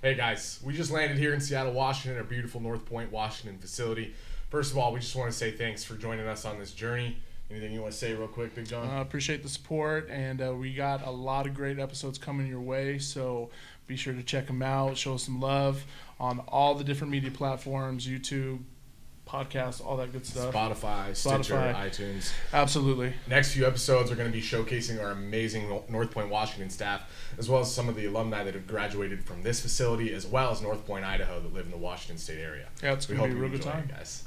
Hey guys, we just landed here in Seattle, Washington, our beautiful North Point, Washington facility. First of all, we just want to say thanks for joining us on this journey. Anything you want to say real quick, Big John? Appreciate the support, and we got a lot of great episodes coming your way, so be sure to check them out, show us some love on all the different media platforms, YouTube, podcasts, all that good stuff. Spotify, Stitcher, iTunes. Absolutely. Next few episodes are going to be showcasing our amazing North Point, Washington staff, as well as some of the alumni that have graduated from this facility, as well as North Point, Idaho, that live in the Washington State area. Yeah, it's going to be a real good time, guys.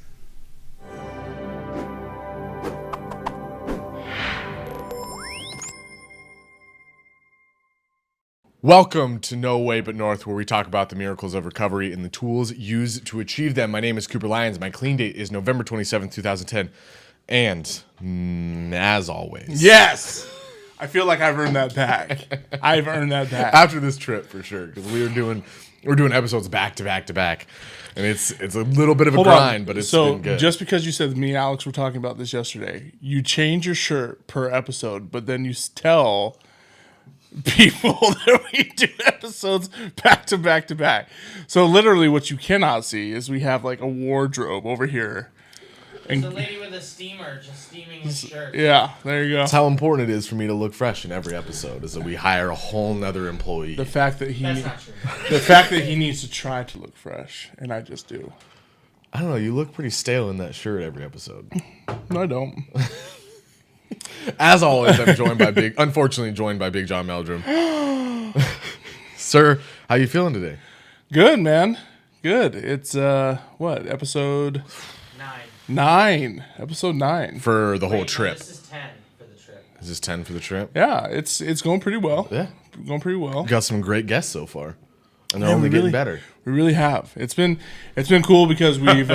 Welcome to No Way But North, where we talk about the miracles of recovery and the tools used to achieve them. My name is Cooper Lyons. My clean date is November 27th, 2010. And as always... Yes! I feel like I've earned that back. I've earned that back. After this trip, for sure. Because we're doing episodes back to back to back. And it's a little bit of a grind, but it's been good. So just because you said me and Alex were talking about this yesterday, you change your shirt per episode, but then you tell... people that we do episodes back to back to back. So literally what you cannot see is we have like a wardrobe over here. There's a lady with a steamer just steaming his shirt. Yeah, there you go. That's how important it is for me to look fresh in every episode, is that we hire a whole nother employee. The fact that That's not true. the fact that he needs to try to look fresh, and I just do. I don't know, you look pretty stale in that shirt every episode. No, I don't. As always, I'm unfortunately joined by Big John Meldrum. Sir, how you feeling today? Good, man. Good. It's episode 9. Episode 9 for the whole trip. No, this is 10 for the trip. Is this 10 for the trip? Yeah, it's going pretty well. Yeah, going pretty well. Got some great guests so far, and they're only getting better. We really have. It's been cool because we've.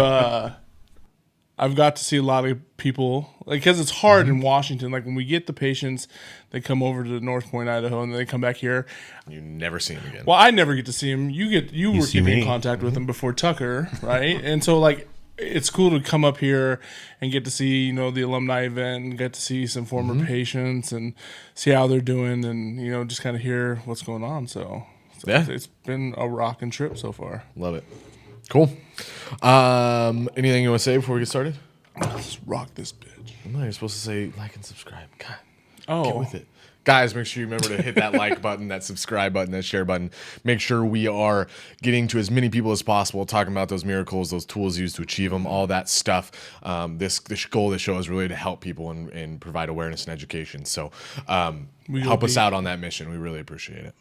I've got to see a lot of people, like, because it's hard in Washington. Like, when we get the patients, they come over to North Point, Idaho, and then they come back here. You never see them again. Well, I never get to see them. You were keeping in contact with them before Tucker, right? And so, like, it's cool to come up here and get to see, the alumni event and get to see some former patients and see how they're doing and, just kind of hear what's going on. So yeah, it's been a rocking trip so far. Love it. Cool. Anything you want to say before we get started? Let's rock this bitch. No, you're supposed to say like and subscribe. God, get get with it. Guys, make sure you remember to hit that like button, that subscribe button, that share button. Make sure we are getting to as many people as possible, talking about those miracles, those tools used to achieve them, all that stuff. This goal of the show is really to help people and provide awareness and education. So help us out on that mission. We really appreciate it.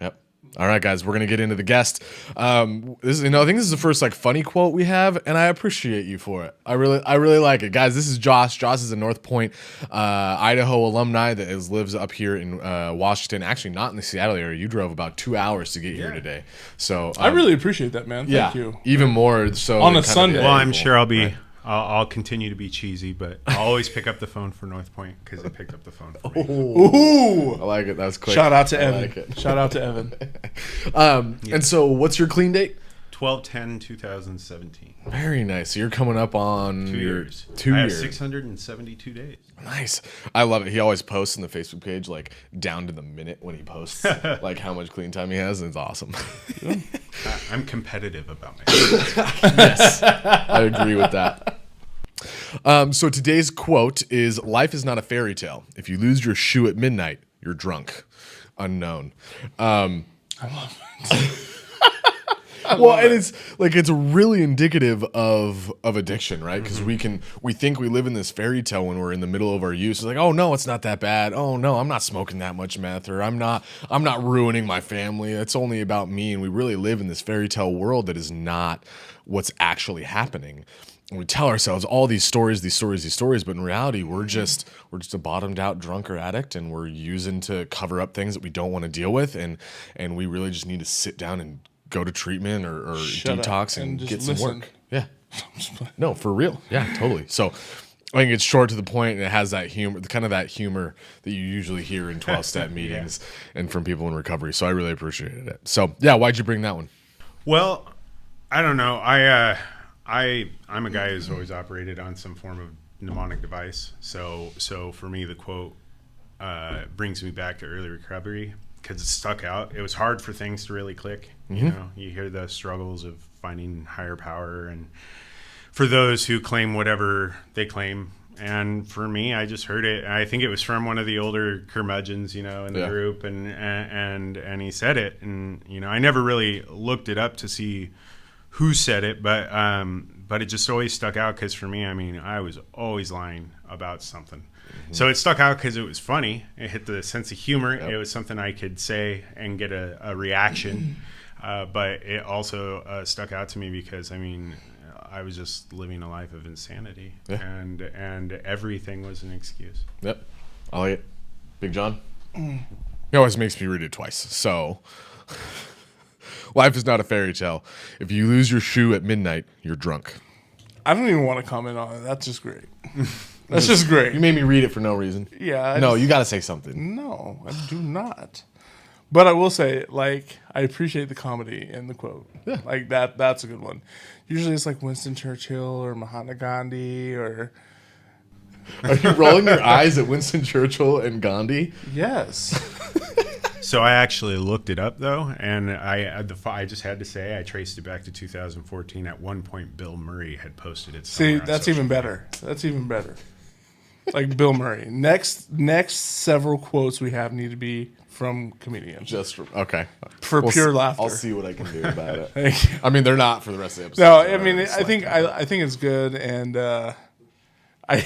Yep. All right, guys, we're gonna get into the guest. I think this is the first funny quote we have, and I appreciate you for it. I really like it, guys. This is Josh. Josh is a North Point, Idaho alumni that lives up here in Washington. Actually, not in the Seattle area. You drove about 2 hours to get here today, so I really appreciate that, man. Thank you. Even more so on a Sunday. Well, I'm sure I'll be. Right. I'll continue to be cheesy, but I'll always pick up the phone for North Point because they picked up the phone for me. Ooh, I like it. That's quick. Shout out to Evan. Shout out to Evan. And so, what's your clean date? 12/10/2017. Very nice. So you're coming up on 2 years. 2 years. I have 672 days. Nice. I love it. He always posts in the Facebook page down to the minute when he posts how much clean time he has, and it's awesome. I'm competitive about myself. Yes, I agree with that. So today's quote is, "Life is not a fairy tale. If you lose your shoe at midnight, you're drunk." Unknown. I love it. Well, and it's really indicative of addiction, right? Because we think we live in this fairy tale when we're in the middle of our use. It's like, oh no, it's not that bad. Oh no, I'm not smoking that much meth, or I'm not ruining my family. It's only about me. And we really live in this fairy tale world that is not what's actually happening. And we tell ourselves all these stories, but in reality, we're just a bottomed out drunk or addict, and we're using to cover up things that we don't want to deal with, and we really just need to sit down and go to treatment or detox and get some work. Yeah. No, for real. Yeah, totally. So I think it's short to the point, and it has that humor, that that you usually hear in 12-step meetings and from people in recovery. So I really appreciated it. So yeah, why'd you bring that one? Well, I don't know. I'm a guy who's always operated on some form of mnemonic device. So for me, the quote brings me back to early recovery. it stuck out. It was hard for things to really click. You know, you hear the struggles of finding higher power, and for those who claim whatever they claim. And for me, I just heard it. I think it was from one of the older curmudgeons, you know, in the group, and he said it. And you know, I never really looked it up to see who said it, but it just always stuck out because for me, I mean, I was always lying about something. So it stuck out because it was funny. It hit the sense of humor. It was something I could say and get a reaction. But it also stuck out to me because, I mean, I was just living a life of insanity, and everything was an excuse. Yep, I like it. Big John? He always makes me read it twice. So, life is not a fairy tale. If you lose your shoe at midnight, you're drunk. I don't even want to comment on it. That's just great. That's just great. You made me read it for no reason. Yeah. You got to say something. No, I do not. But I will say, like, I appreciate the comedy in the quote. Yeah. Like, that's a good one. Usually it's like Winston Churchill or Mahatma Gandhi or... Are you rolling your eyes at Winston Churchill and Gandhi? Yes. So I actually looked it up, though, and I just had to say I traced it back to 2014. At one point, Bill Murray had posted it somewhere. See, that's even better. That's even better. Like Bill Murray. Next several quotes we have need to be from comedians. Okay. For pure laughter. I'll see what I can do about it. Thank you. I mean, they're not for the rest of the episode. No, I mean, I think it's good, and I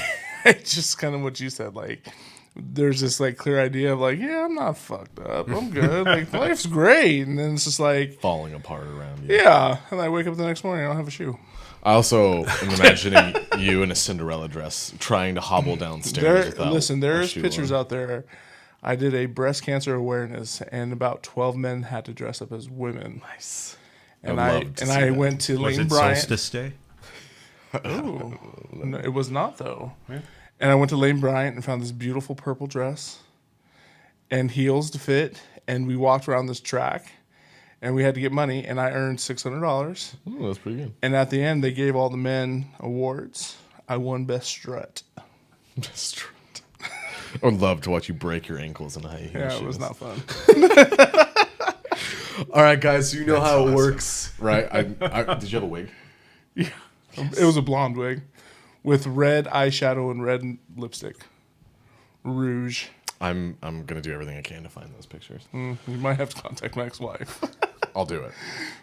just kind of what you said. Like, there's this like clear idea of like, yeah, I'm not fucked up. I'm good. Like, life's great, and then it's just like falling apart around you. Yeah, and I wake up the next morning, I don't have a shoe. I also am imagining you in a Cinderella dress trying to hobble downstairs. There's pictures out there. I did a breast cancer awareness, and about 12 men had to dress up as women. Nice. And I went to Lane Bryant. Solstice Day? Ooh, no, it was not though. Yeah. And I went to Lane Bryant and found this beautiful purple dress and heels to fit, and we walked around this track, and we had to get money, and I earned $600. Ooh, that's pretty good. And at the end, they gave all the men awards. I won best strut. Best strut. I would love to watch you break your ankles in high heels. Yeah, it was not fun. All right, guys, so you know that's how it works, right? Did you have a wig? Yeah. Yes. It was a blonde wig with red eyeshadow and red lipstick. Rouge. I'm going to do everything I can to find those pictures. You might have to contact my ex-wife. I'll do it.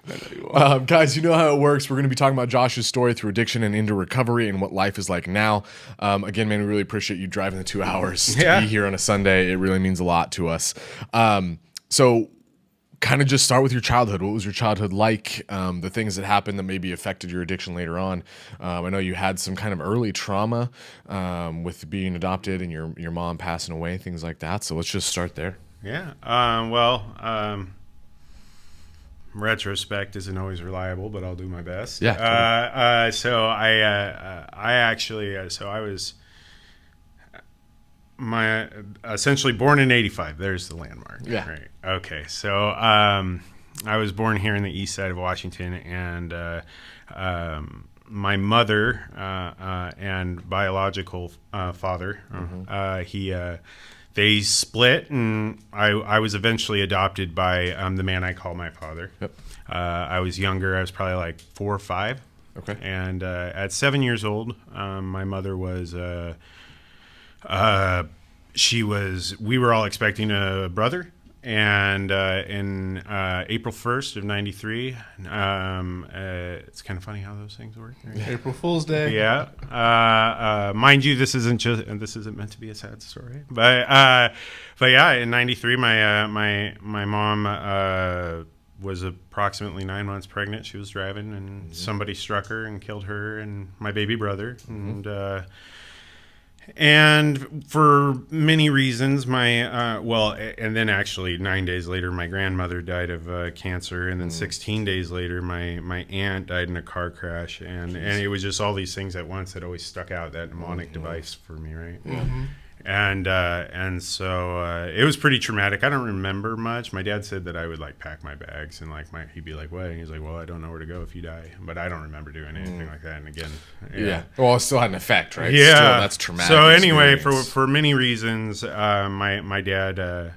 I know you will. Guys, you know how it works. We're going to be talking about Josh's story through addiction and into recovery and what life is like now. Again, man, we really appreciate you driving the 2 hours to be here on a Sunday. It really means a lot to us. So kind of just start with your childhood. What was your childhood like? The things that happened that maybe affected your addiction later on. I know you had some kind of early trauma with being adopted and your mom passing away, things like that. So let's just start there. Yeah. Retrospect isn't always reliable, but I'll do my best. Yeah. Totally. I was essentially born in 85. There's the landmark. Yeah. Right. Okay. So I was born here in the east side of Washington, and my mother and biological father, they split, and I was eventually adopted by the man I call my father. Yep. I was younger. I was probably like 4 or 5. Okay. And at 7 years old, my mother was we were all expecting a brother. And in April 1st of 93, it's kind of funny how those things work. Right? April Fool's Day. Yeah. Mind you, this isn't meant to be a sad story. But yeah, in 93, my mom was approximately 9 months pregnant. She was driving, and somebody struck her and killed her and my baby brother. And for many reasons, and then actually 9 days later, my grandmother died of cancer, and then 16 days later, my aunt died in a car crash, and it was just all these things at once that always stuck out, that mnemonic device for me, right? And so it was pretty traumatic. I don't remember much. My dad said that I would like pack my bags, and he'd be like, "What?" And he's like, "Well, I don't know where to go if you die." But I don't remember doing anything like that. And again, yeah. Well, it still had an effect, right? Yeah, still, that's traumatic. So anyway, for many reasons, my dad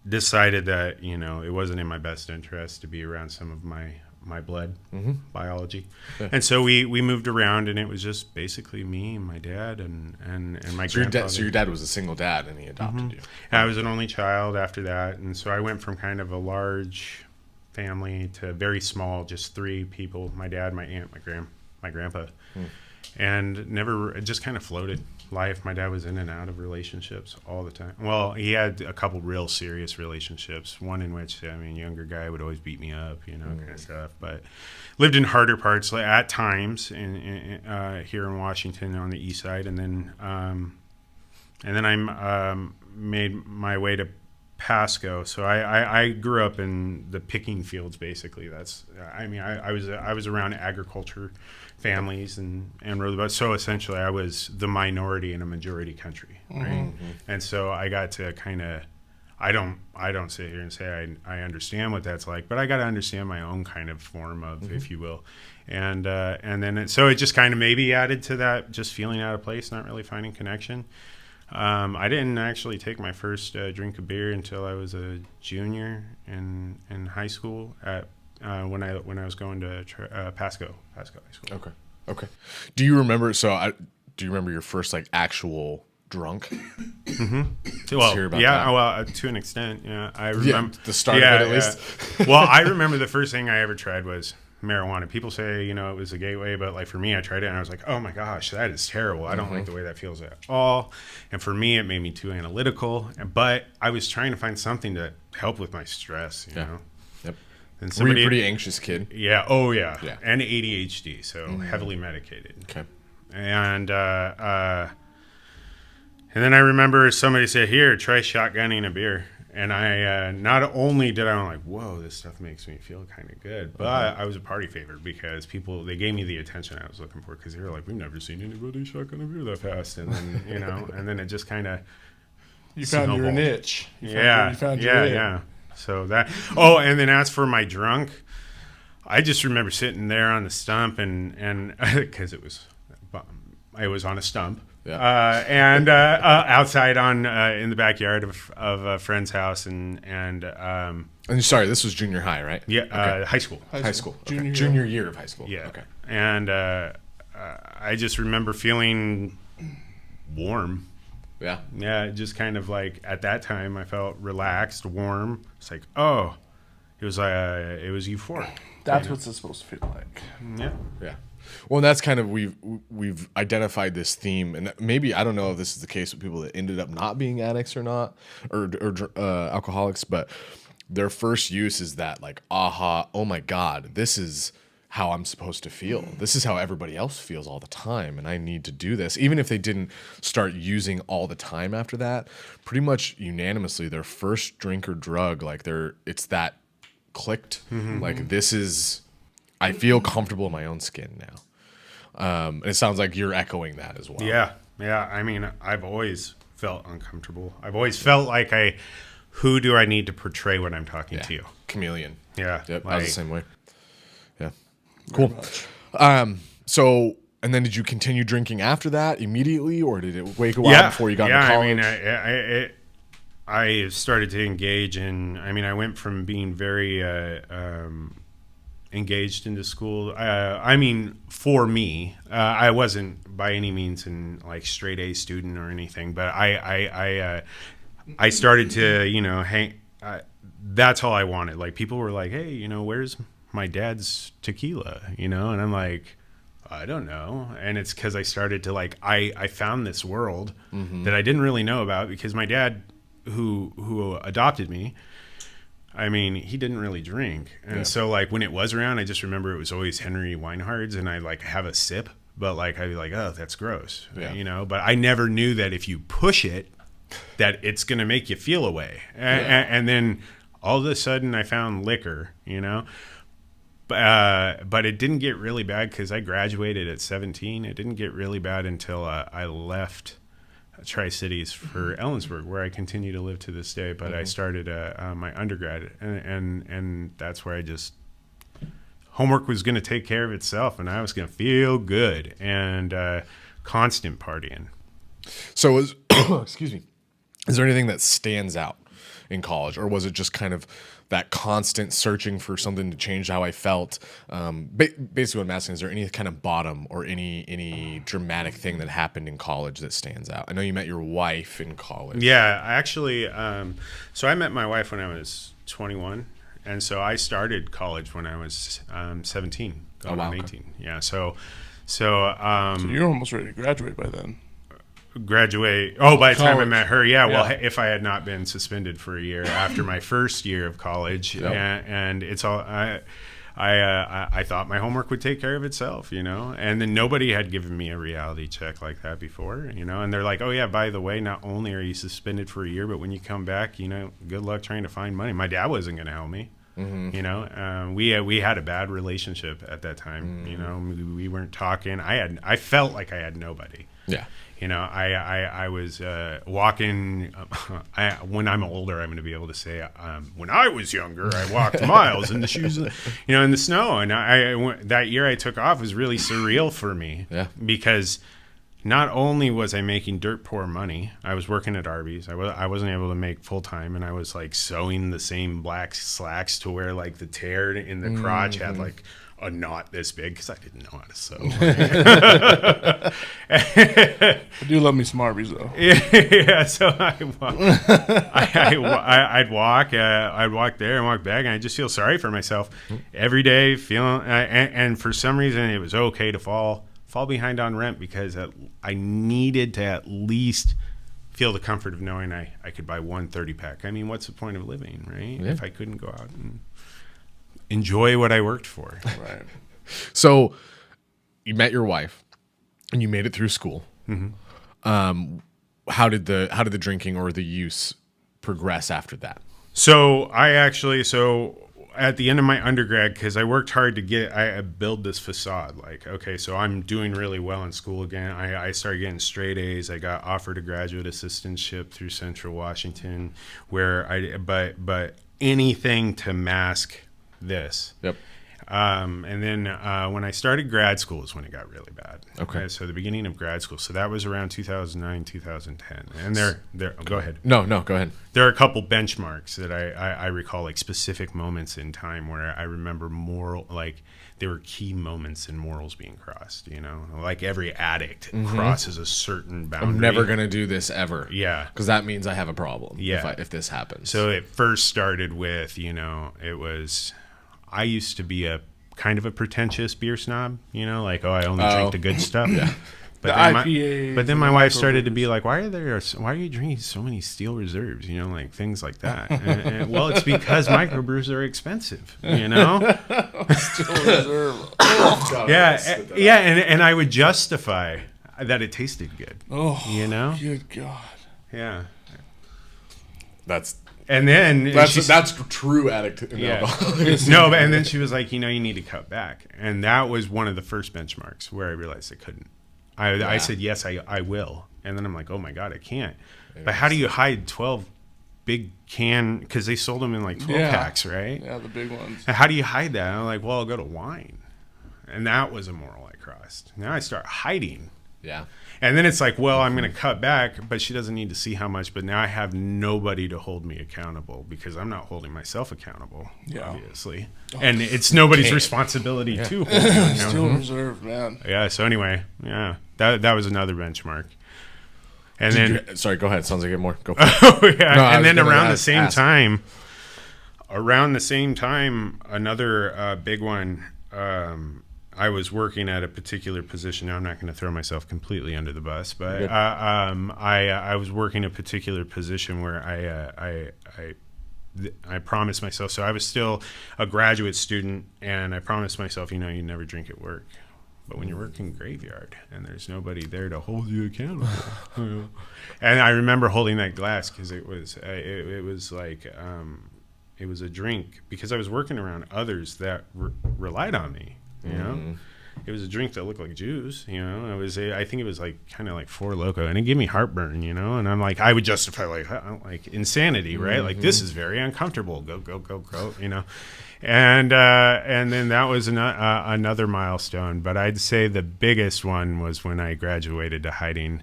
decided that, you know, it wasn't in my best interest to be around some of my blood biology. Yeah. And so we moved around, and it was just basically me and my dad and my So your grandfather. dad, so your dad was a single dad, and he adopted you. And I was an only child after that, and so I went from kind of a large family to very small, just 3 people: my dad, my aunt, my grandpa, and never just kind of floated life. My dad was in and out of relationships all the time. Well, he had a couple real serious relationships. One in which, I mean, younger guy would always beat me up, you know, kind of stuff. But lived in harder parts like, at times in here in Washington on the east side, and then I made my way to Pasco. So I grew up in the picking fields, basically. I was around agriculture families and rode the bus. So essentially I was the minority in a majority country, right? And so I got to kind of, I don't sit here and say I understand what that's like, but I got to understand my own kind of form of, if you will. And then so it just kind of maybe added to that, just feeling out of place, not really finding connection. I didn't actually take my first drink of beer until I was a junior in high school when I was going to Pasco High School. Okay. Do you remember? Do you remember your first like actual drunk? Well, hear about yeah, that. well, to an extent, yeah. I remember the start of it at least. Well, I remember the first thing I ever tried was marijuana. People say, you know, it was a gateway, but like for me, I tried it and I was like, oh my gosh, that is terrible. I don't like the way that feels at all. And for me, it made me too analytical. But I was trying to find something to help with my stress, you know. Yep. And Were you a pretty anxious kid? Yeah. Oh yeah. Yeah. And ADHD, so heavily medicated. Okay. And then I remember somebody said, "Here, try shotgunning a beer." And I not only did I'm like, whoa, this stuff makes me feel kind of good, but I was a party favorite because they gave me the attention I was looking for, because they were like, we've never seen anybody shotgun a beer that fast. And then, you know, and then it just kind of You found your snowballed. niche. You found your Yeah, niche. yeah. So that, oh, and then as for my drunk, I just remember sitting there on the stump and because it was on a stump. Yeah. And outside in the backyard of a friend's house, and sorry, this was junior high, right? yeah, high school. High school. Junior year. Junior year of high school. Yeah. Okay. And I just remember feeling warm. Yeah. Yeah, just kind of like at that time I felt relaxed, warm. It's like, oh, it was euphoric. That's what's it supposed to feel like. Yeah. Yeah. Well, and that's kind of we've identified this theme, and maybe I don't know if this is the case with people that ended up not being addicts or not, or alcoholics, but their first use is that like, aha, oh my God, this is how I'm supposed to feel. This is how everybody else feels all the time, and I need to do this. Even if they didn't start using all the time after that, pretty much unanimously, their first drink or drug, like it's that clicked. Like this is. I feel comfortable in my own skin now. And it sounds like you're echoing that as well. Yeah. Yeah. I mean, I've always felt uncomfortable. I've always felt like who do I need to portray when I'm talking to you? Chameleon. Yeah. Yep. I Like, was the same way. Yeah. Cool. So, and then did you continue drinking after that immediately, or did it wake a while before you got into college? I mean, I started to engage in, I mean, I went from being very, engaged into school. I mean, for me, I wasn't by any means an like straight A student or anything, but I started to, you know, hang. That's all I wanted. Like people were like, "Hey, you know, where's my dad's tequila?" You know, and I'm like, I don't know. And it's because I started to like, I found this world that I didn't really know about, because my dad, who adopted me, I mean, he didn't really drink. And so like when it was around, I just remember it was always Henry Weinhard's, and I like have a sip, but like I'd be like, oh, that's gross. You know, but I never knew that if you push it, that it's going to make you feel a way. And then all of a sudden I found liquor, you know, but it didn't get really bad because I graduated at 17. It didn't get really bad until I left Tri-Cities for Ellensburg, where I continue to live to this day. But I started my undergrad, and that's where I just homework was going to take care of itself, and I was going to feel good, and constant partying. So excuse me, is there anything that stands out in college, or was it just kind of that constant searching for something to change how I felt? Basically, what I'm asking is there any kind of bottom or any dramatic thing that happened in college that stands out? I know you met your wife in college. Yeah, I actually, so I met my wife when I was 21, and so I started college when I was 17, going on 18. Yeah, so you're almost ready to graduate by then. Graduate. Oh, by the time I College. met her, yeah. Well, if I had not been suspended for a year after my first year of college, and it's all I thought my homework would take care of itself, you know. And then nobody had given me a reality check like that before, you know. And they're like, "Oh yeah, by the way, not only are you suspended for a year, but when you come back, you know, good luck trying to find money." My dad wasn't going to help me. You know, we had a bad relationship at that time. You know, we weren't talking. I felt like I had nobody. Yeah. You know, I was walking. When I'm older, I'm going to be able to say, when I was younger, I walked miles in the shoes, you know, in the snow. And that year I took off was really surreal for me. Yeah. Because not only was I making dirt poor money, I was working at Arby's. I wasn't able to make full time, and I was like sewing the same black slacks to where like the tear in the crotch had like a knot this big because I didn't know how to sew. I do love me some Arby's though. Yeah, so I'd walk there and walk back, and I just feel sorry for myself every day, feeling. And for some reason, it was okay to fall behind on rent because I needed to at least feel the comfort of knowing I could buy one 30-pack. I mean, what's the point of living, right? Yeah. If I couldn't go out and enjoy what I worked for. Right. So you met your wife and you made it through school. How did the drinking or the use progress after that? So at the end of my undergrad, because I worked hard to I build this facade. Like, okay, so I'm doing really well in school again. I started getting straight A's. I got offered a graduate assistantship through Central Washington, but anything to mask this. Yep. And then when I started grad school is when it got really bad. Okay. So the beginning of grad school. So that was around 2009, 2010. And go ahead. No, go ahead. There are a couple benchmarks that I recall, like specific moments in time where I remember there were key moments in morals being crossed, you know, like every addict crosses a certain boundary. I'm never going to do this ever. Yeah. Because that means I have a problem. Yeah. If this happens. So it first started with, you know, I used to be a kind of a pretentious beer snob, you know, like, I only drink the good stuff. Yeah. But then my wife started to be like, why are you drinking so many Steel Reserves? You know, like things like that. And, well, it's because microbrews are expensive, you know? Steel Reserve. Yeah. And I would justify that it tasted good. Oh, you know? Good God. Yeah. that's true addict. Yeah. No, and then she was like, you know, you need to cut back. And that was one of the first benchmarks where I realized I couldn't. I said, yes, I will. And then I'm like, oh my God, I can't. But how do you hide 12 big because they sold them in like 12 packs, right? Yeah, the big ones. And how do you hide that? And I'm like, well, I'll go to wine. And that was a moral I crossed. Now I start hiding. Yeah. And then it's like, well, I'm going to cut back, but she doesn't need to see how much. But now I have nobody to hold me accountable because I'm not holding myself accountable, obviously. And it's nobody's responsibility to hold me accountable. Still Reserve, man. Yeah, so anyway, that was another benchmark. And then... sorry, go ahead. Sounds like you get more. Go for it. No, and then around the same time, another big one... I was working at a particular position. Now I'm not going to throw myself completely under the bus, but I was working a particular position where I promised myself. So I was still a graduate student, and I promised myself, you know, you never drink at work. But when you're working graveyard and there's nobody there to hold you accountable, and I remember holding that glass because it was like it was a drink because I was working around others that relied on me. You know, it was a drink that looked like juice. You know, I think it was like kind of like Four Loko, and it gave me heartburn. You know, and I'm like, I would justify like insanity, right? Like this is very uncomfortable. Go. You know, and then that was another milestone. But I'd say the biggest one was when I graduated to hiding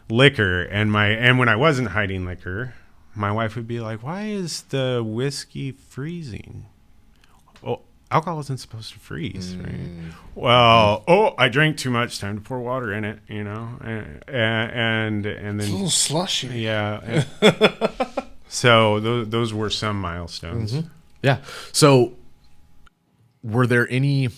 liquor, and when I wasn't hiding liquor. my wife would be like, "Why is the whiskey freezing?" Well, alcohol isn't supposed to freeze, right? Well, I drank too much. Time to pour water in it, and then It's a little slushy. yeah. So those were some milestones. Yeah. So were there any?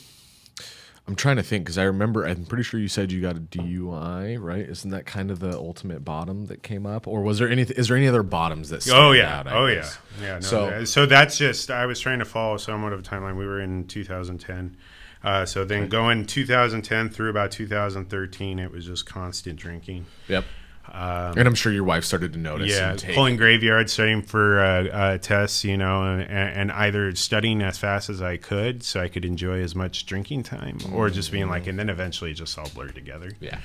I'm trying to think because I'm pretty sure you said you got a DUI, right? Isn't that kind of the ultimate bottom that came up, or was there anything? Is there any other bottoms that? Oh yeah, out, oh guess? yeah. No, so that's just I was trying to follow somewhat of a timeline. We were in 2010, so then going 2010 through about 2013, it was just constant drinking. Yep. And I'm sure your wife started to notice. Yeah, and take, pulling graveyards, studying for tests, and either studying as fast as I could so I could enjoy as much drinking time, or just being like, and then eventually just all blurred together. Yeah.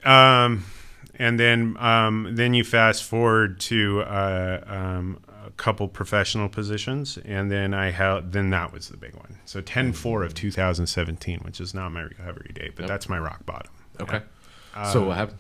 And then you fast forward to a couple professional positions, and then then that was the big one. So 10/4 of 2017, which is not my recovery date, but that's my rock bottom. Okay. So what happened?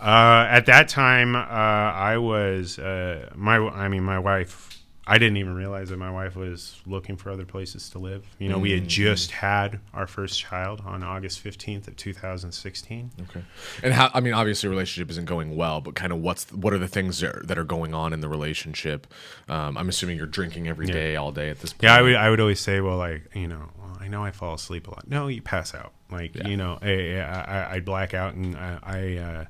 At that time, I was my wife. I didn't even realize that my wife was looking for other places to live. We had just had our first child on August 15th of 2016. Okay. And how? I mean, obviously, your relationship isn't going well, but kind of what are the things that are going on in the relationship? I'm assuming you're drinking every day, all day at this point. Yeah, I would always say, well, like, I know I fall asleep a lot. No, you pass out. Like, I black out, and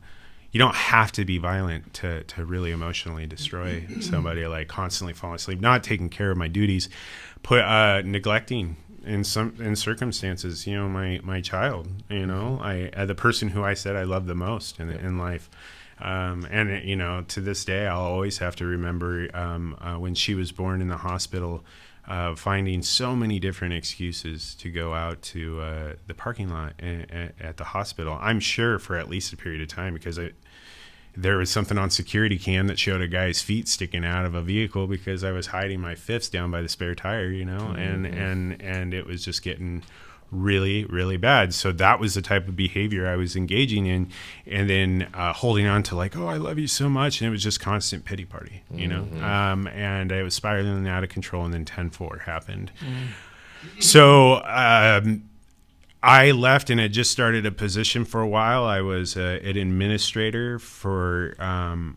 you don't have to be violent to really emotionally destroy somebody, like constantly falling asleep, not taking care of my duties, neglecting in circumstances, my child, the person who I said I love the most in life. And to this day, I'll always have to remember when she was born in the hospital, finding so many different excuses to go out to the parking lot at the hospital. I'm sure for at least a period of time, because there was something on security cam that showed a guy's feet sticking out of a vehicle because I was hiding my fifths down by the spare tire, and it was just getting really, really bad. So that was the type of behavior I was engaging in, and then holding on to like, oh, I love you so much, and it was just constant pity party, and it was spiraling out of control, and then 10/4 happened. So I left and had just started a position for a while. I was an administrator for a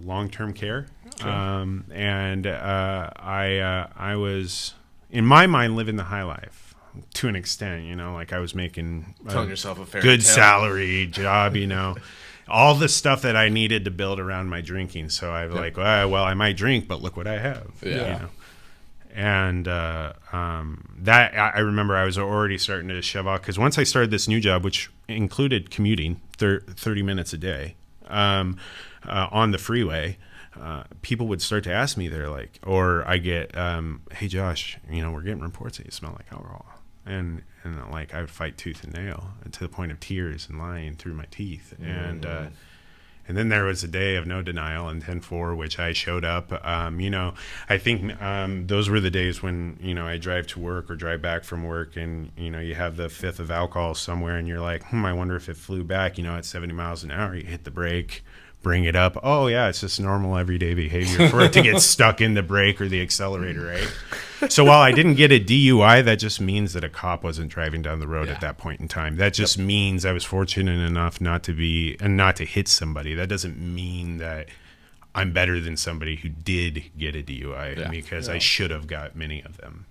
long-term care, and I was, in my mind, living the high life to an extent. Like I was making Telling yourself a fairy good tale. salary job, all the stuff that I needed to build around my drinking. So I was like, well, I might drink, but look what I have. Yeah. And that I remember I was already starting to shove off, because once I started this new job, which included commuting 30 minutes a day on the freeway, people would start to ask me, they're like, or I get, hey Josh, we're getting reports that you smell like alcohol, and like I would fight tooth and nail, and to the point of tears and lying through my teeth. And then there was a day of no denial and 10/4, which I showed up. I think those were the days when, I drive to work or drive back from work, and, you have the fifth of alcohol somewhere, and you're like, I wonder if it flew back, at 70 miles an hour. You hit the brake, bring it up. Oh, yeah, it's just normal everyday behavior for it to get stuck in the brake or the accelerator, right? So while I didn't get a DUI, that just means that a cop wasn't driving down the road at that point in time. That just means I was fortunate enough not to hit somebody. That doesn't mean that I'm better than somebody who did get a DUI, because I should have got many of them.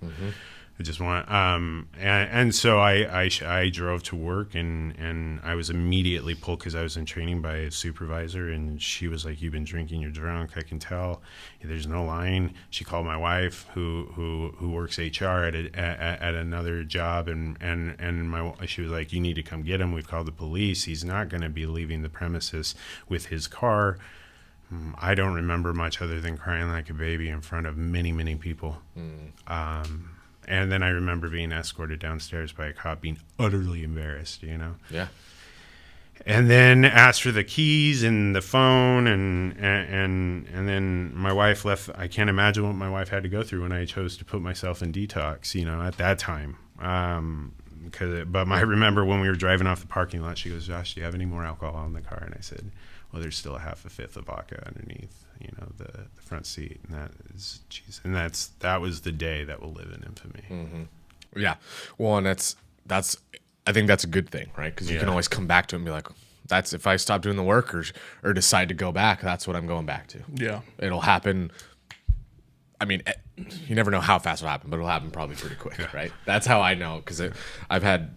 I just want, and so I drove to work, and I was immediately pulled, because I was in training, by a supervisor, and she was like, "You've been drinking, you're drunk. I can tell. There's no lying." She called my wife, who works HR at another job, and she was like, "You need to come get him. We've called the police. He's not going to be leaving the premises with his car." I don't remember much other than crying like a baby in front of many, many people. And then I remember being escorted downstairs by a cop, being utterly embarrassed, Yeah. And then asked for the keys and the phone, and then my wife left. I can't imagine what my wife had to go through when I chose to put myself in detox, at that time. But I remember when we were driving off the parking lot, she goes, "Josh, do you have any more alcohol in the car?" And I said, well, there's still a half a fifth of vodka underneath, the front seat. And that is, geez. And that was the day that will live in infamy. Mm-hmm. Yeah. Well, and I think that's a good thing, right? Because you can always come back to it and be like, that's if I stop doing the work or decide to go back, that's what I'm going back to. Yeah. It'll happen. I mean, you never know how fast it'll happen, but it'll happen probably pretty quick, right? That's how I know, because I've had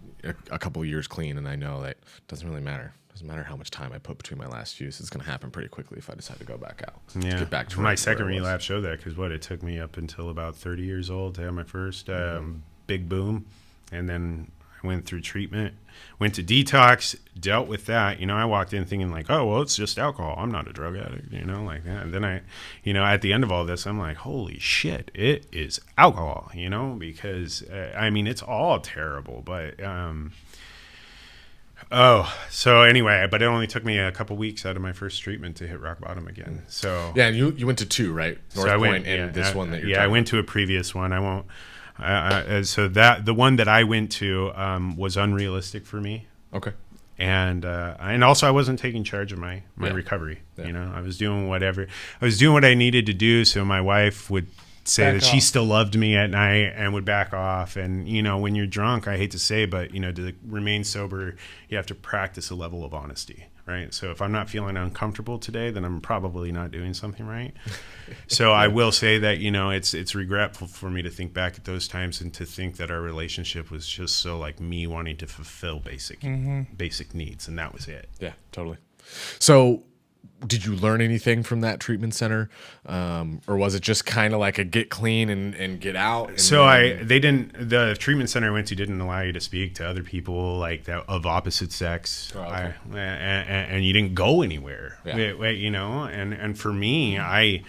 a couple of years clean, and I know that it doesn't really matter. It doesn't matter how much time I put between my last use. It's going to happen pretty quickly if I decide to go back out. Yeah. To get back to my second relapse showed that, because it took me up until about 30 years old to have my first big boom, and then I went through treatment, went to detox, dealt with that. I walked in thinking like, oh, well, it's just alcohol. I'm not a drug addict, like that. And then at the end of all this, I'm like, holy shit, it is alcohol, because, it's all terrible. But, so anyway, but it only took me a couple weeks out of my first treatment to hit rock bottom again. So yeah, and you went to 2, right? North Point and this one that you're I went to a previous one. I won't. So the one that I went to was unrealistic for me. Okay. And also I wasn't taking charge of my recovery. Yeah. I was doing what I needed to do. So my wife would say that she still loved me at night and would back off. And, when you're drunk, I hate to say, but, to remain sober, you have to practice a level of honesty. Right. So if I'm not feeling uncomfortable today, then I'm probably not doing something right. So I will say that, it's regretful for me to think back at those times and to think that our relationship was just so like me wanting to fulfill basic needs. And that was it. Yeah, totally. So did you learn anything from that treatment center? Or was it just kind of like a get clean and get out? And the treatment center I went to didn't allow you to speak to other people like that of opposite sex. Oh, okay. And you didn't go anywhere, and for me, I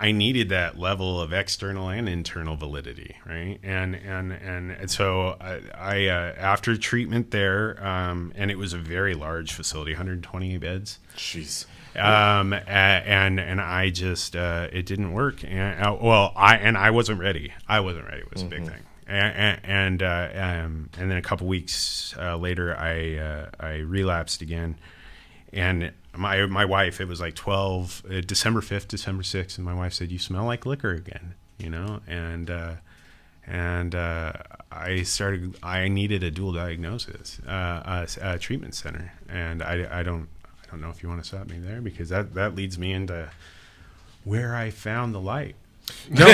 needed that level of external and internal validity. Right. And so I after treatment there, and it was a very large facility, 120 beds. Jeez. And I just it didn't work, and I wasn't ready. It was a big thing, and then a couple weeks later I relapsed again, and my wife, it was like December 5th, December 6th, and my wife said, "You smell like liquor again," and I needed a dual diagnosis, a treatment center, and I don't know if you want to stop me there, because that leads me into where I found the light. No,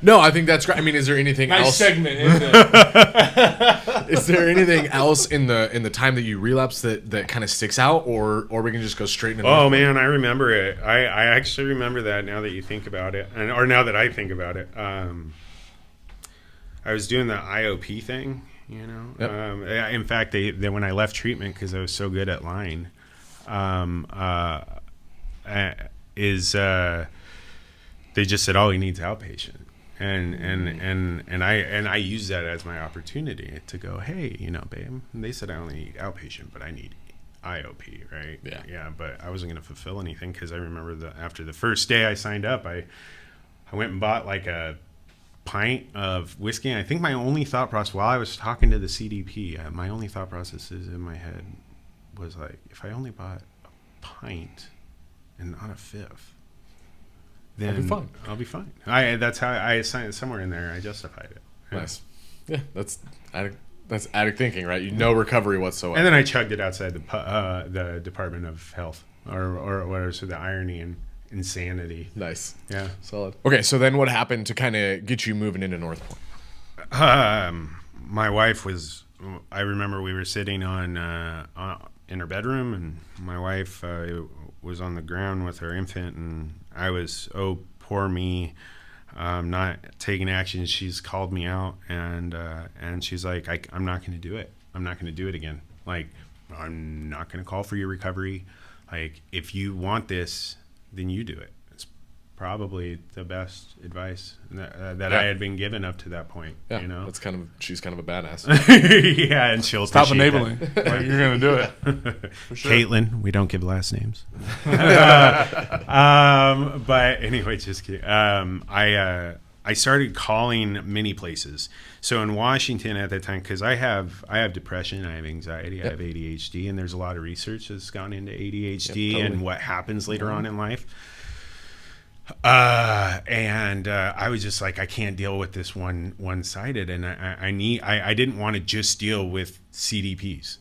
no, I think that's great. I mean, is there anything else? Segment, isn't it? Is there anything else in the time that you relapsed that kind of sticks out, or we can just go straight into? Oh man, I remember it. I actually remember that now that you think about it, or now that I think about it. I was doing the IOP thing. Yep. In fact, they when I left treatment, because I was so good at lying, they just said, "Oh, he needs outpatient," and I used that as my opportunity to go, "Hey, babe." And they said I only need outpatient, but I need IOP, right? Yeah. But I wasn't going to fulfill anything, because I remember after the first day I signed up, I went and bought like a pint of whiskey. And I think my only thought process while I was talking to the CDP, my only thought processes in my head was like, if I only bought a pint and not a fifth, then I'll be fine. That's how I signed somewhere in there. I justified it. Yeah. Nice. Yeah, that's addict thinking, right? No recovery whatsoever. And then I chugged it outside the Department of Health, or whatever. So the irony and insanity. Nice. Yeah. Solid. Okay, so then what happened to kind of get you moving into North Point? My wife I remember we were sitting in her bedroom, and my wife was on the ground with her infant, and I was, oh, poor me, not taking action. She's called me out, and she's like, I'm not going to do it. I'm not going to do it again. Like, I'm not going to call for your recovery. Like, if you want this, then you do it. It's probably the best advice that I had been given up to that point. Yeah, that's she's kind of a badass. Yeah, and she'll stop enabling. Like, you're gonna do it. For sure. Caitlin, we don't give last names. But anyway, just kidding. I started calling many places. So in Washington at that time, because I have depression, I have anxiety, I have ADHD, and there's a lot of research that's gone into ADHD and what happens later on in life. And I was just like, I can't deal with this one-sided, and I didn't want to just deal with CDPs,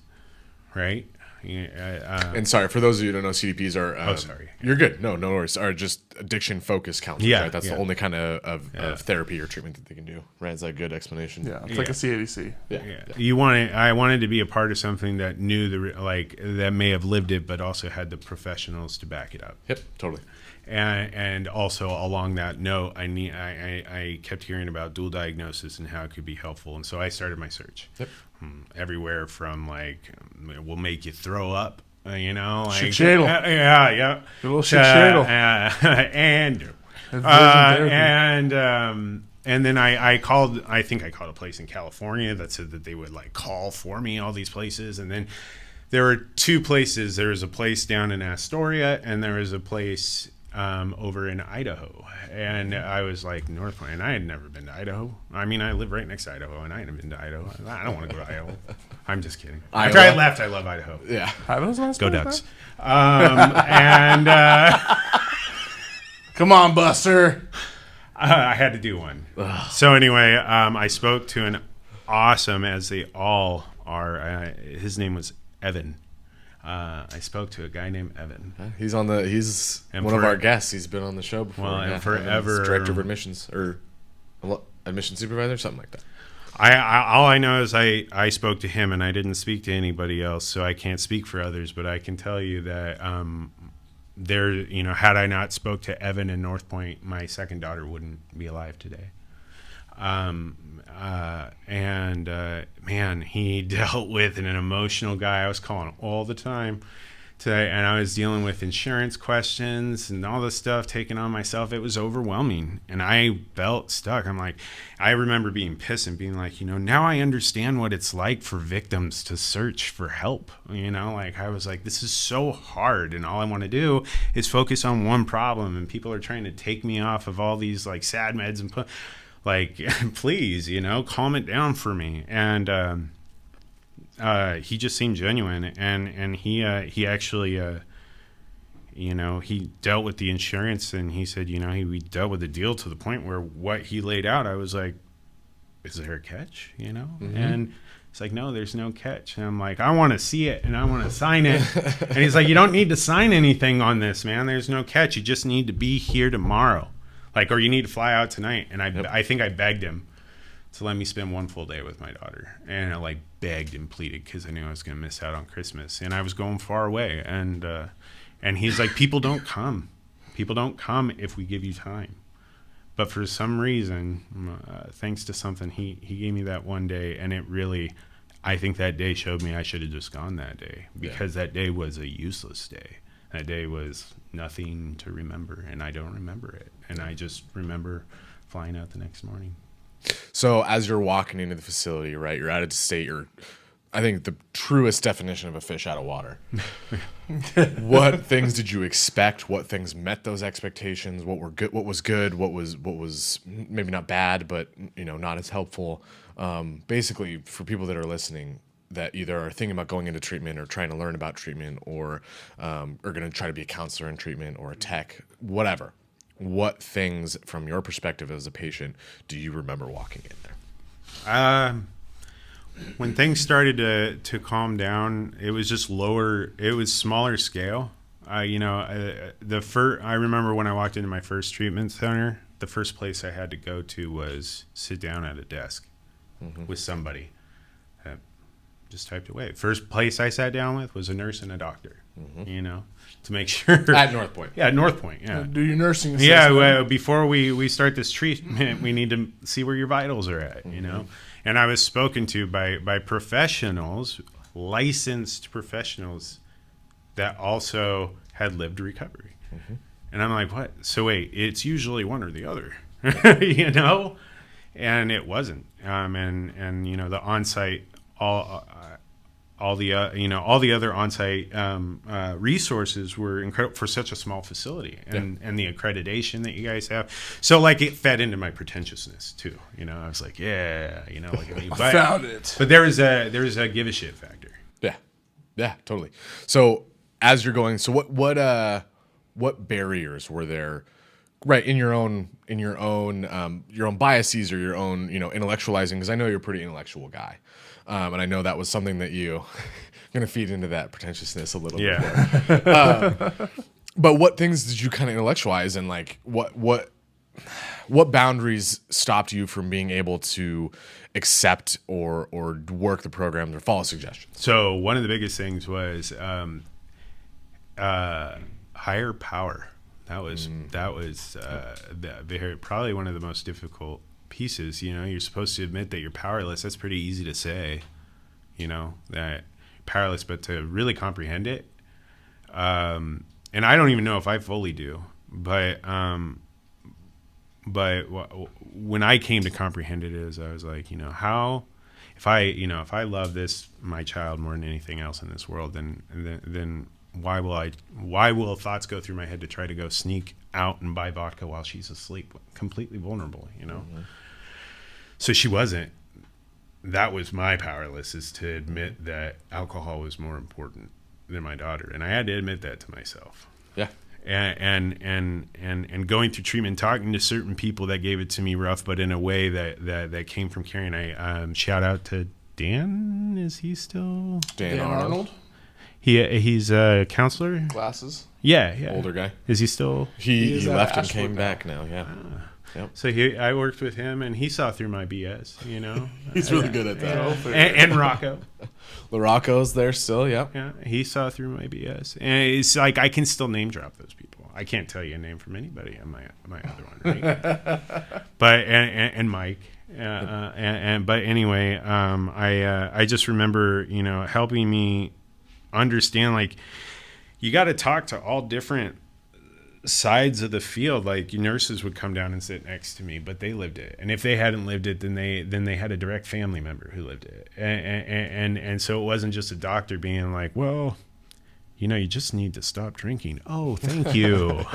right? And sorry, for those of you who don't know, CDPs are. Sorry. You're good. No worries. Are just addiction-focused counselors. Yeah, right? That's yeah. the only kind of therapy or treatment that they can do. Right? Is that a good explanation? Yeah, it's like a CADC. Yeah. I wanted to be a part of something that knew that may have lived it, but also had the professionals to back it up. Yep. Totally. And also along that note, I kept hearing about dual diagnosis and how it could be helpful, and so I started my search. Yep. Everywhere from will make you throw up, Shit-shadle. yeah, A little shit-shadle. And then I called. I think I called a place in California that said that they would call for me, all these places, and then there were two places. There was a place down in Astoria, and there was a place over in Idaho. And I was like, North Point, and I had never been to Idaho. I mean, I live right next to Idaho, and I hadn't been to Idaho. I don't want to go to Idaho. I'm just kidding. After I left, I love Idaho. Yeah. Idaho's nice. Go Ducks. And Come on, Buster. I had to do one. So anyway, I spoke to an awesome, as they all are. His name was Evan. I spoke to a guy named Evan. He's one of our guests. He's been on the show before. Well, and forever He's director of admissions or admission supervisor, something like that. All I know is I spoke to him, and I didn't speak to anybody else, so I can't speak for others. But I can tell you that had I not spoke to Evan in North Point, my second daughter wouldn't be alive today. Man, he dealt with an emotional guy. I was calling all the time today, and I was dealing with insurance questions and all this stuff taken on myself. It was overwhelming, and I felt stuck. I remember being pissed and being like, now I understand what it's like for victims to search for help. I was like, this is so hard, and all I want to do is focus on one problem, and people are trying to take me off of all these sad meds and put please, calm it down for me. And he just seemed genuine, and he actually he dealt with the insurance, and he said we dealt with the deal to the point where what he laid out, I was like, is there a catch? Mm-hmm. And it's like, no, there's no catch. And I'm like, I want to see it, and I want to sign it. And he's like, you don't need to sign anything on this, man. There's no catch. You just need to be here tomorrow. Or you need to fly out tonight. And I think I begged him to let me spend one full day with my daughter. And I begged and pleaded because I knew I was going to miss out on Christmas. And I was going far away. And he's like, people don't come. People don't come if we give you time. But for some reason, thanks to something, he gave me that one day. And it really, I think that day showed me I should have just gone that day. Because that day was a useless day. That day was nothing to remember, and I don't remember it. And I just remember flying out the next morning. So as you're walking into the facility, right, you're out of state, I think the truest definition of a fish out of water. What things did you expect? What things met those expectations? What were good? What was good? What was maybe not bad, but not as helpful? Basically, for people that are listening, that either are thinking about going into treatment or trying to learn about treatment or are going to try to be a counselor in treatment or a tech, whatever. What things, from your perspective as a patient, do you remember walking in there? When things started to calm down, it was just lower. It was smaller scale. I remember when I walked into my first treatment center, the first place I had to go to was sit down at a desk with somebody. Just typed away. First place I sat down with was a nurse and a doctor, to make sure. At North Point. Yeah, at North Point, yeah. Do your nursing assessment. Yeah, well, before we start this treatment, we need to see where your vitals are at, And I was spoken to by professionals, licensed professionals that also had lived recovery. And I'm like, what? So wait, it's usually one or the other, And it wasn't. And the on-site, all the all the other on-site resources were incredible for such a small facility, and the accreditation that you guys have. So like it fed into my pretentiousness too. I was like, yeah, look at me. But, Found it. But there is a give a shit factor. Yeah, totally. So as you're going, so what barriers were there, right, in your own biases or your own intellectualizing? Because I know you're a pretty intellectual guy, and I know that was something that you going to feed into that pretentiousness a little bit. But what things did you kind of intellectualize, and like what boundaries stopped you from being able to accept or work the programs or follow suggestions? So one of the biggest things was higher power. That was probably one of the most difficult pieces. You're supposed to admit that you're powerless. That's pretty easy to say, that powerless, but to really comprehend it. And I don't even know if I fully do, but when I came to comprehend it, I was like, how, if I love my child more than anything else in this world, then why will thoughts go through my head to try to go sneak out and buy vodka while she's asleep, completely vulnerable, Mm-hmm. So she wasn't. That was my powerless, is to admit that alcohol was more important than my daughter, and I had to admit that to myself. Yeah. And going through treatment, talking to certain people that gave it to me rough, but in a way that came from caring. I shout out to Dan. Is he still Dan Arnold? He's a counselor. Glasses. Yeah. Older guy. Is he still? He left and came back now. Yeah. Yep. So I worked with him, and he saw through my BS. He's really good at that. And Rocco. The Rocco's there still. Yep. Yeah, he saw through my BS, and it's like I can still name drop those people. I can't tell you a name from anybody on my other one, right? But and Mike, but anyway, I just remember helping me understand, like, you got to talk to all different sides of the field. Like, nurses would come down and sit next to me, but they lived it, and if they hadn't lived it, then they had a direct family member who lived it, and so it wasn't just a doctor being like, well, you just need to stop drinking. Oh, thank you.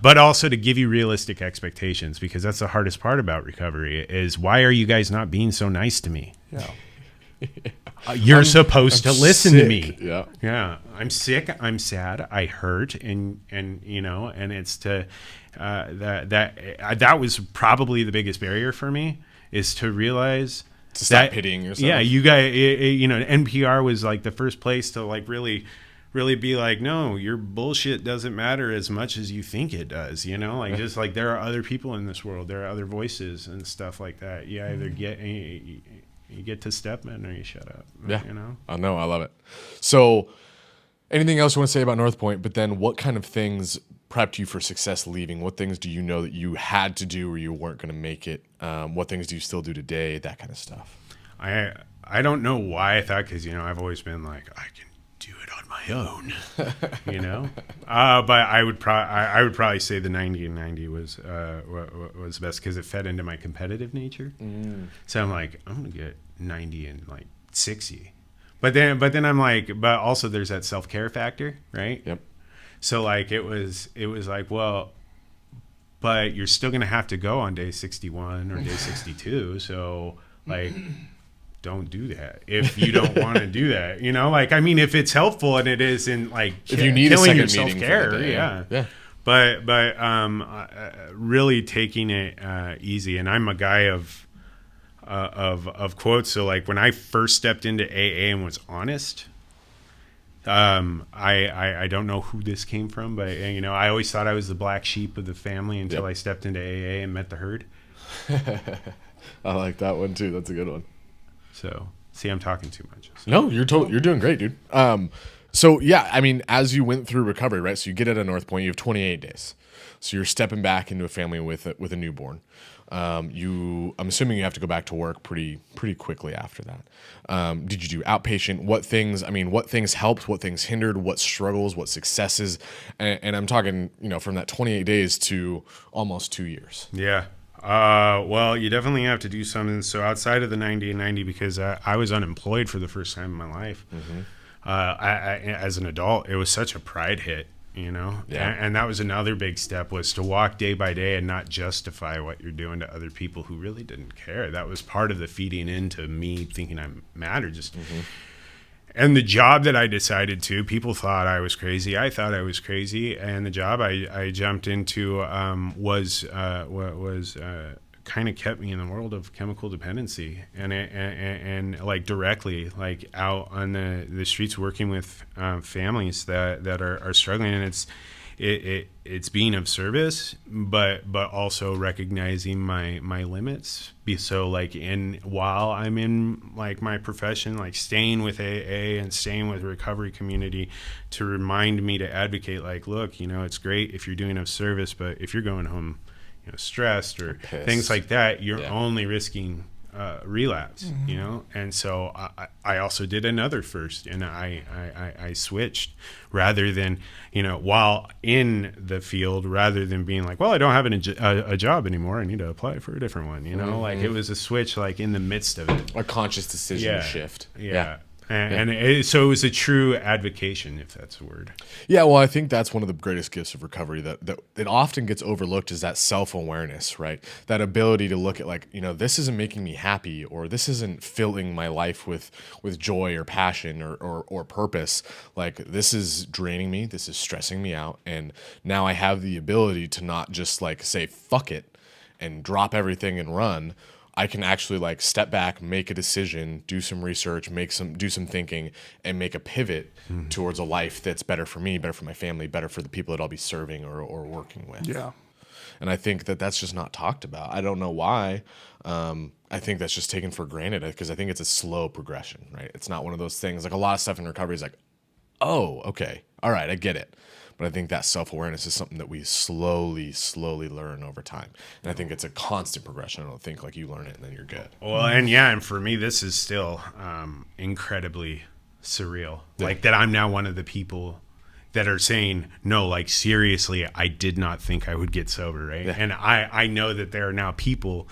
But also to give you realistic expectations, because that's the hardest part about recovery, is why are you guys not being so nice to me? Yeah. You're supposed to listen to me. Yeah. I'm sick. I'm sad. I hurt, and it's to that was probably the biggest barrier for me, is to realize to stop pitying yourself. Yeah, you guys. NPR was like the first place to like really be like, no, your bullshit doesn't matter as much as you think it does. Just like there are other people in this world. There are other voices and stuff like that. You either you get to step in or you shut up. Yeah. I know. I love it. So anything else you want to say about North Point? But then what kind of things prepped you for success leaving? What things do you know that you had to do or you weren't going to make it? What things do you still do today? That kind of stuff. I don't know why I thought, because, I've always been like, I can do it on my own, but I would probably say the 90 and 90 was best, because it fed into my competitive nature. So I'm like, I'm gonna get 90 and like 60, but then I'm like, but also there's that self-care factor, right? Yep. So like it was like, well, but you're still gonna have to go on day 61 or day 62, so like, don't do that if you don't want to do that. If it's helpful and it is in like if you need a second meeting self-care, for the day, yeah. But really taking it easy. And I'm a guy of quotes. So like when I first stepped into AA and was honest, I don't know who this came from, but I always thought I was the black sheep of the family until I stepped into AA and met the herd. I like that one too. That's a good one. So, see, I'm talking too much. So. No, you're doing great, dude. So yeah, as you went through recovery, right? So you get at a North Point, you have 28 days. So you're stepping back into a family with a newborn. I'm assuming you have to go back to work pretty quickly after that. Did you do outpatient? What things helped? What things hindered? What struggles? What successes? And I'm talking, from that 28 days to almost 2 years. Yeah. Well, you definitely have to do something. So outside of the 90 and 90, because I was unemployed for the first time in my life, as an adult, it was such a pride hit, you know? Yeah. And that was another big step, was to walk day by day and not justify what you're doing to other people who really didn't care. That was part of the feeding into me thinking I mattered. And the job that I decided to, people thought I was crazy. I thought I was crazy. And the job I jumped into was kind of kept me in the world of chemical dependency, and like directly, like out on the streets working with families that are struggling. And it's being of service, but also recognizing my limits. So like while I'm in like my profession, like staying with AA and staying with the recovery community, to remind me to advocate, like, look, you know, it's great if you're doing of service, but if you're going home, you know, stressed or things like that, you're only risking relapse, you know? And so I also did another first, and I switched, rather than, you know, while in the field, rather than being like, well, I don't have a job anymore, I need to apply for a different one, you know? Like, it was a switch, like in the midst of it. A conscious decision shift. So it was a true advocation, if that's a word. Yeah, well, I think that's one of the greatest gifts of recovery that it often gets overlooked, is that self-awareness, right? That ability to look at, like, you know, this isn't making me happy, or this isn't filling my life with joy or passion or purpose. Like, this is draining me, this is stressing me out, and now I have the ability to not just like say fuck it and drop everything and run. I can actually like step back, make a decision, do some research, do some thinking, and make a pivot towards a life that's better for me, better for my family, better for the people that I'll be serving or working with. Yeah. And I think that that's just not talked about. I don't know why. I think that's just taken for granted, because I think it's a slow progression, right? It's not one of those things, like a lot of stuff in recovery is like, oh, okay, all right, I get it. But I think that self-awareness is something that we slowly learn over time. And I think it's a constant progression. I don't think like you learn it and then you're good. Well, and for me, this is still incredibly surreal. Yeah. Like, that I'm now one of the people that are saying, no, like, seriously, I did not think I would get sober, right? Yeah. And I know that there are now people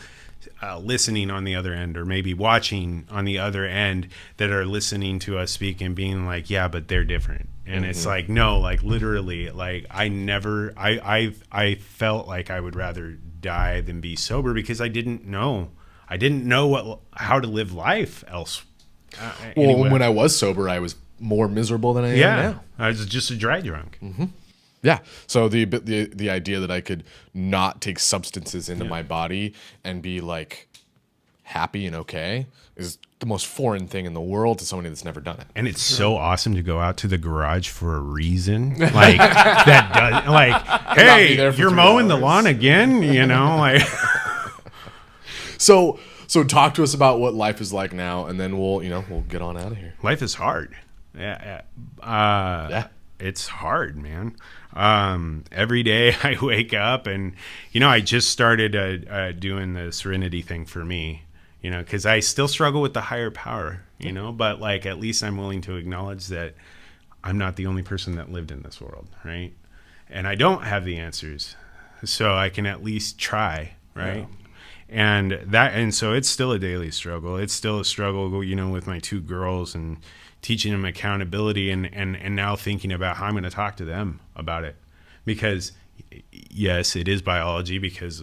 listening on the other end, or maybe watching on the other end, that are listening to us speak and being like, yeah, but they're different. And it's like, no, like, literally, like, I felt like I would rather die than be sober, because I didn't know how to live life else. Well, when I was sober, I was more miserable than I am now. I was just a dry drunk. Yeah. So the idea that I could not take substances into my body and be like happy and okay is the most foreign thing in the world to somebody that's never done it. And it's so awesome to go out to the garage for a reason, like that does, like, hey, you're mowing the lawn again, you know, like. So talk to us about what life is like now, and then we'll get on out of here. Life is hard. Yeah. It's hard, man. Every day I wake up, and, you know, I just started doing the serenity thing for me, you know, because I still struggle with the higher power, you know, but like, at least I'm willing to acknowledge that I'm not the only person that lived in this world, right? And I don't have the answers, so I can at least try, right? Yeah. And so it's still a daily struggle. It's still a struggle, you know, with my two girls, and teaching them accountability, and now thinking about how I'm going to talk to them about it. Because yes, it is biology, because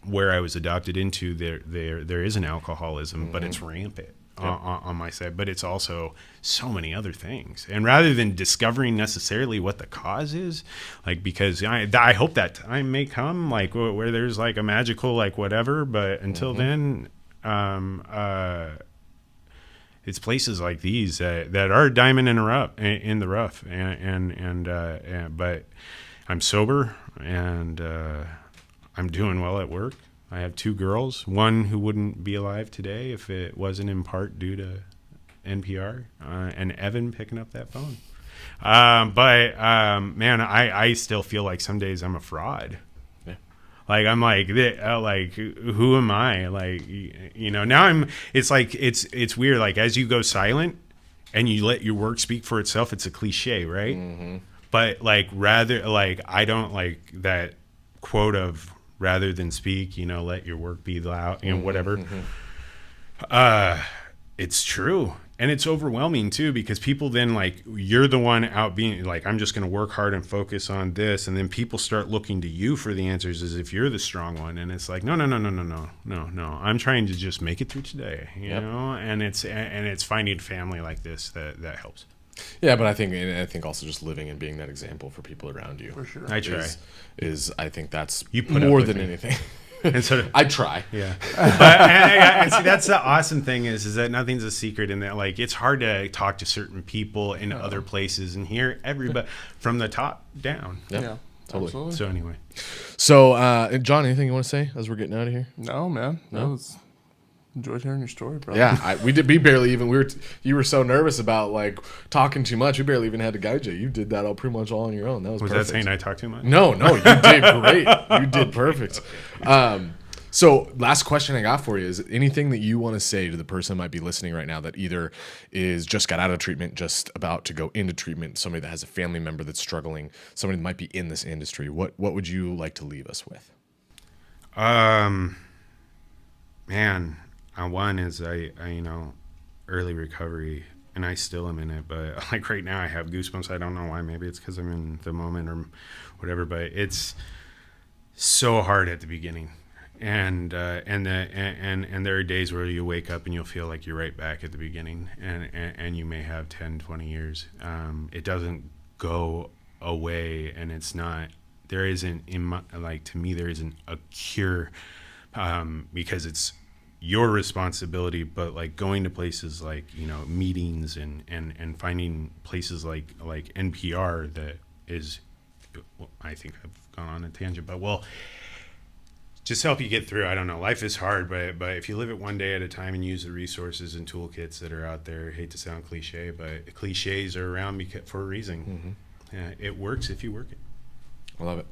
where I was adopted into, there is an alcoholism, but it's rampant on my side. But it's also so many other things. And rather than discovering necessarily what the cause is, like, because I hope that time may come, like, where there's like a magical, like, whatever. But until then, it's places like these that are a diamond in the rough, but I'm sober, and I'm doing well at work. I have two girls, one who wouldn't be alive today if it wasn't in part due to NPR and Evan picking up that phone. Man, I still feel like some days I'm a fraud. Like, I'm like, who am I? Like, you know, now it's like, it's weird. Like, as you go silent and you let your work speak for itself, it's a cliche, right? But like, rather, like, I don't like that quote of rather than speak, let your work be loud, whatever. It's true. And it's overwhelming too, because people then like, you're the one out being like, I'm just going to work hard and focus on this. And then people start looking to you for the answers as if you're the strong one. And it's like, no. I'm trying to just make it through today, you know? And it's finding family like this that helps. Yeah, but I think also just living and being that example for people around you. For sure. I try. I think that's You put more up with than me. anything. And so I try. Yeah. and see, that's the awesome thing is that nothing's a secret in that. Like, it's hard to talk to certain people in other places and hear everybody from the top down. Yeah, totally. Absolutely. So anyway. So, John, anything you want to say as we're getting out of here? No, man. Enjoyed hearing your story, bro. Yeah, you were so nervous about like talking too much. We barely even had to guide you. You did that all pretty much all on your own. That was Was perfect. that saying I talk too much? No, you did great. You did perfect. So last question I got for you is anything that you want to say to the person that might be listening right now that either is just got out of treatment, just about to go into treatment, somebody that has a family member that's struggling, somebody that might be in this industry. What would you like to leave us with? Man, one is I early recovery, and I still am in it, but like right now I have goosebumps. I don't know why. Maybe it's because I'm in the moment or whatever, but it's so hard at the beginning. And there are days where you wake up and you'll feel like you're right back at the beginning, and you may have 10, 20 years. It doesn't go away, and it's not, there isn't, to me, there isn't a cure, because it's your responsibility, but like going to places like, meetings and finding places like NPR that is, well, I think I've gone on a tangent, but just help you get through. I don't know. Life is hard, but if you live it one day at a time and use the resources and toolkits that are out there, I hate to sound cliche, but cliches are around for a reason. It works if you work it. I love it.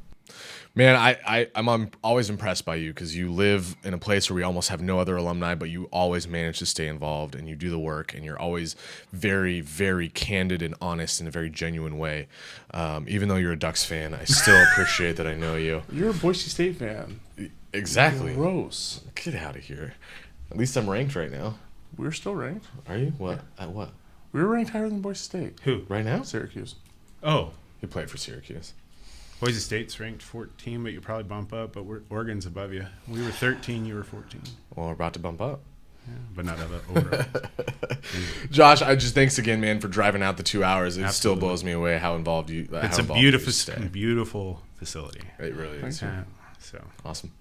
Man, I'm always impressed by you because you live in a place where we almost have no other alumni, but you always manage to stay involved and you do the work, and you're always very, very candid and honest in a very genuine way. Even though you're a Ducks fan, I still appreciate that I know you. You're a Boise State fan. Exactly. Gross. Get out of here. At least I'm ranked right now. We're still ranked. Are you? What? At what? We were ranked higher than Boise State. Who? Right now? Syracuse. Oh. You played for Syracuse. Boise State's ranked 14, but you probably bump up, but Oregon's above you. We were 13, you were 14. Well, we're about to bump up. Yeah, but not over. Josh, thanks again, man, for driving out the 2 hours. It Absolutely. still blows me away how involved you. It's how a involved beautiful facility. It really is. Thank you. So Awesome.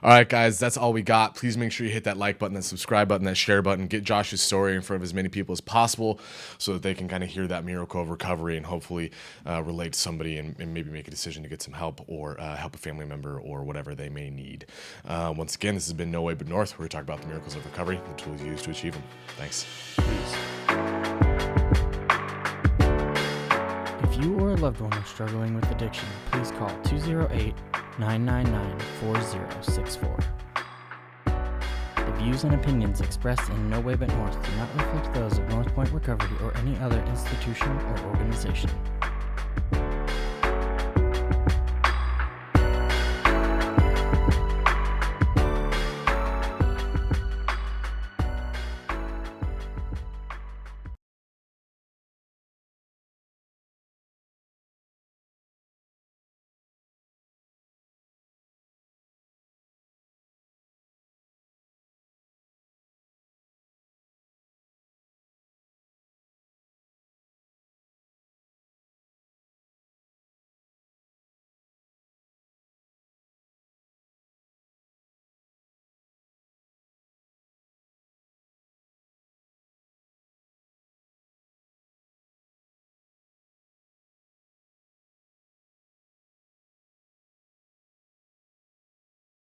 All right, guys, that's all we got. Please make sure you hit that like button, that subscribe button, that share button. Get Josh's story in front of as many people as possible so that they can kind of hear that miracle of recovery and hopefully relate to somebody and maybe make a decision to get some help or help a family member or whatever they may need. Once again, this has been No Way But North, where we talk about the miracles of recovery and the tools used to achieve them. Thanks. If you or a loved one are struggling with addiction, please call 208-999-4064. The views and opinions expressed in No Way But North do not reflect those of North Point Recovery or any other institution or organization.